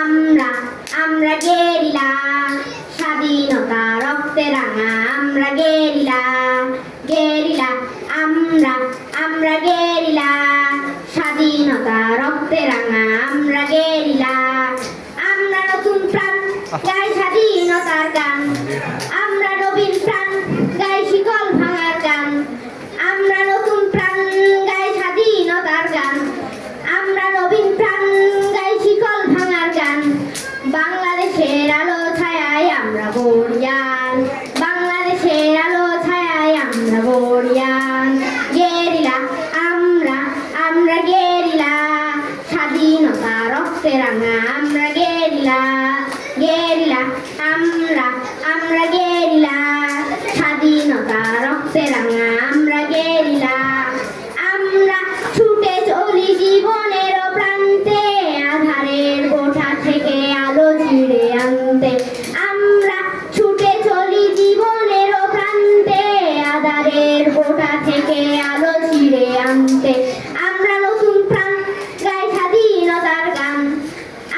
আমরা আমরা গেরিলা, স্বাধীনতা রক্তে রাঙা আমরা গেরিলা, গেরিলা আমরা আমরা গেরিলা, স্বাধীনতা রক্তে রাঙা আমরা গেরিলা। আমরা নতুন প্রাণ গাই স্বাধীনতার গান, আমরা নবীন প্রাণ গাই শিকল ভাঙার গান, আমরা নতুন প্রাণ গাই স্বাধীনতার গান, আমরা নবীন প্রাণ গাই শিকল ভাঙার গান। বাংলাদেশের আলো ছায়ায় আমরা বরিয়ান, বাংলাদেশের আলো ছায়ায় আমরা বরিয়ান। গেরিলা আমরা আমরা গেরিলা, স্বাধীনতা রক্তে রাঙা আমরা গেরিলা, গেরিলা আমরা আমরা গেরিলা, স্বাধীনতা রক্তে রাঙা আমরা গেরিলা। আমরা ছুটে চলি জীবনের প্রান্তে, আধারের কোঠা থেকে আলো ছিঁড়ে আনতে। আমরা ছুটে চলি জীবনের প্রান্তে, আধারের কোঠা থেকে আলো ছিঁড়ে আনতে। আমরা নতুন প্রাণ গাই স্বাধীনতার গান,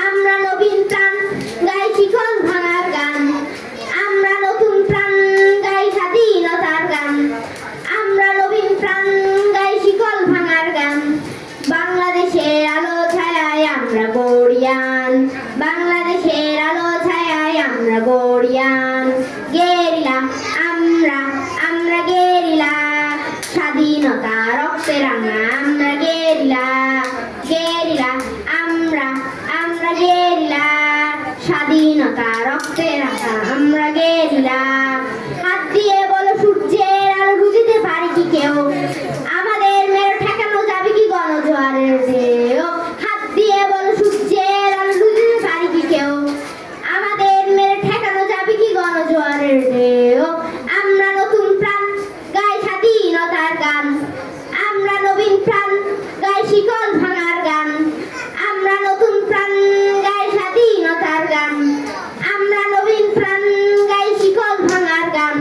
আমরা নবীন প্রাণ গাই শিকল ভাঙার গান, আমরা নতুন প্রাণ গাই স্বাধীনতার গান, আমরা নবীন প্রাণ গাই শিকল ভাঙার গান। বাংলাদেশের আলো ছায়ায় আমরা বরিয়ান, বাংলাদেশের আলো ছায়ায় আমরা বরিয়ান। গেরিলা আমরা আমরা গেরিলা, স্বাধীনতা রক্তে রাঙা আমরা গেরিলা, গেরিলা আমরা আমরা গেরিলা, স্বাধীনতা রক্তে রাঙা আমরা গেরিলা। হাত দিয়ে বলো সূর্যের আলো বুঝিতে পারি কি কেউ, আমাদের মেরু ঠেকানো যাবে কি গণজোয়ারের ঢেউ। হাত দিয়ে বলো সূর্যের আলো বুঝিতে পারি কি কেউ, আমাদের মেরু ঠেকানো যাবে কি গণজোয়ারের ঢেউ। আমরা নতুন প্রাণ গাই স্বাধীনতার গান, আমরা নবীন প্রাণ গাই শিকল ভাঙার গান, আমরা নতুন প্রাণ গাই স্বাধীনতার গান, আমরা নবীন প্রাণ গাই শিকল ভাঙার গান।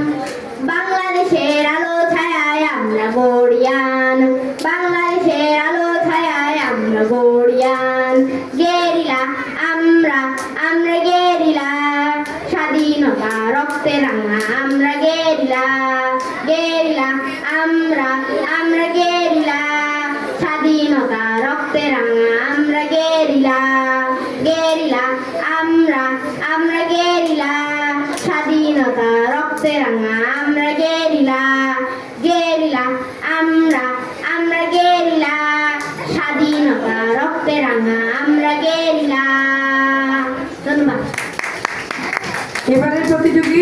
বাংলাদেশের আলো ছায়ায় আমরা বরিয়ান, বাংলাদেশের আলো ছায়ায় আমরা বরিয়ান। গেরিলা আমরা আমরা গেরিলা, স্বাধীনতা রক্তে রাঙা আমরা গেরিলা, গেরিলা আমরা আমরা গেরিলা, স্বাধীনতা রক্তে রাঙা আমরা গেরিলা, গেরিলা আমরা আমরা গেরিলা, স্বাধীনতা রক্তে রাঙা আমরা গেরিলা, গেরিলা আমরা আমরা গেরিলা, স্বাধীনতা রক্তে রাঙা আমরা গেরিলা। ধন্যবাদ। এবারের প্রতিযোগী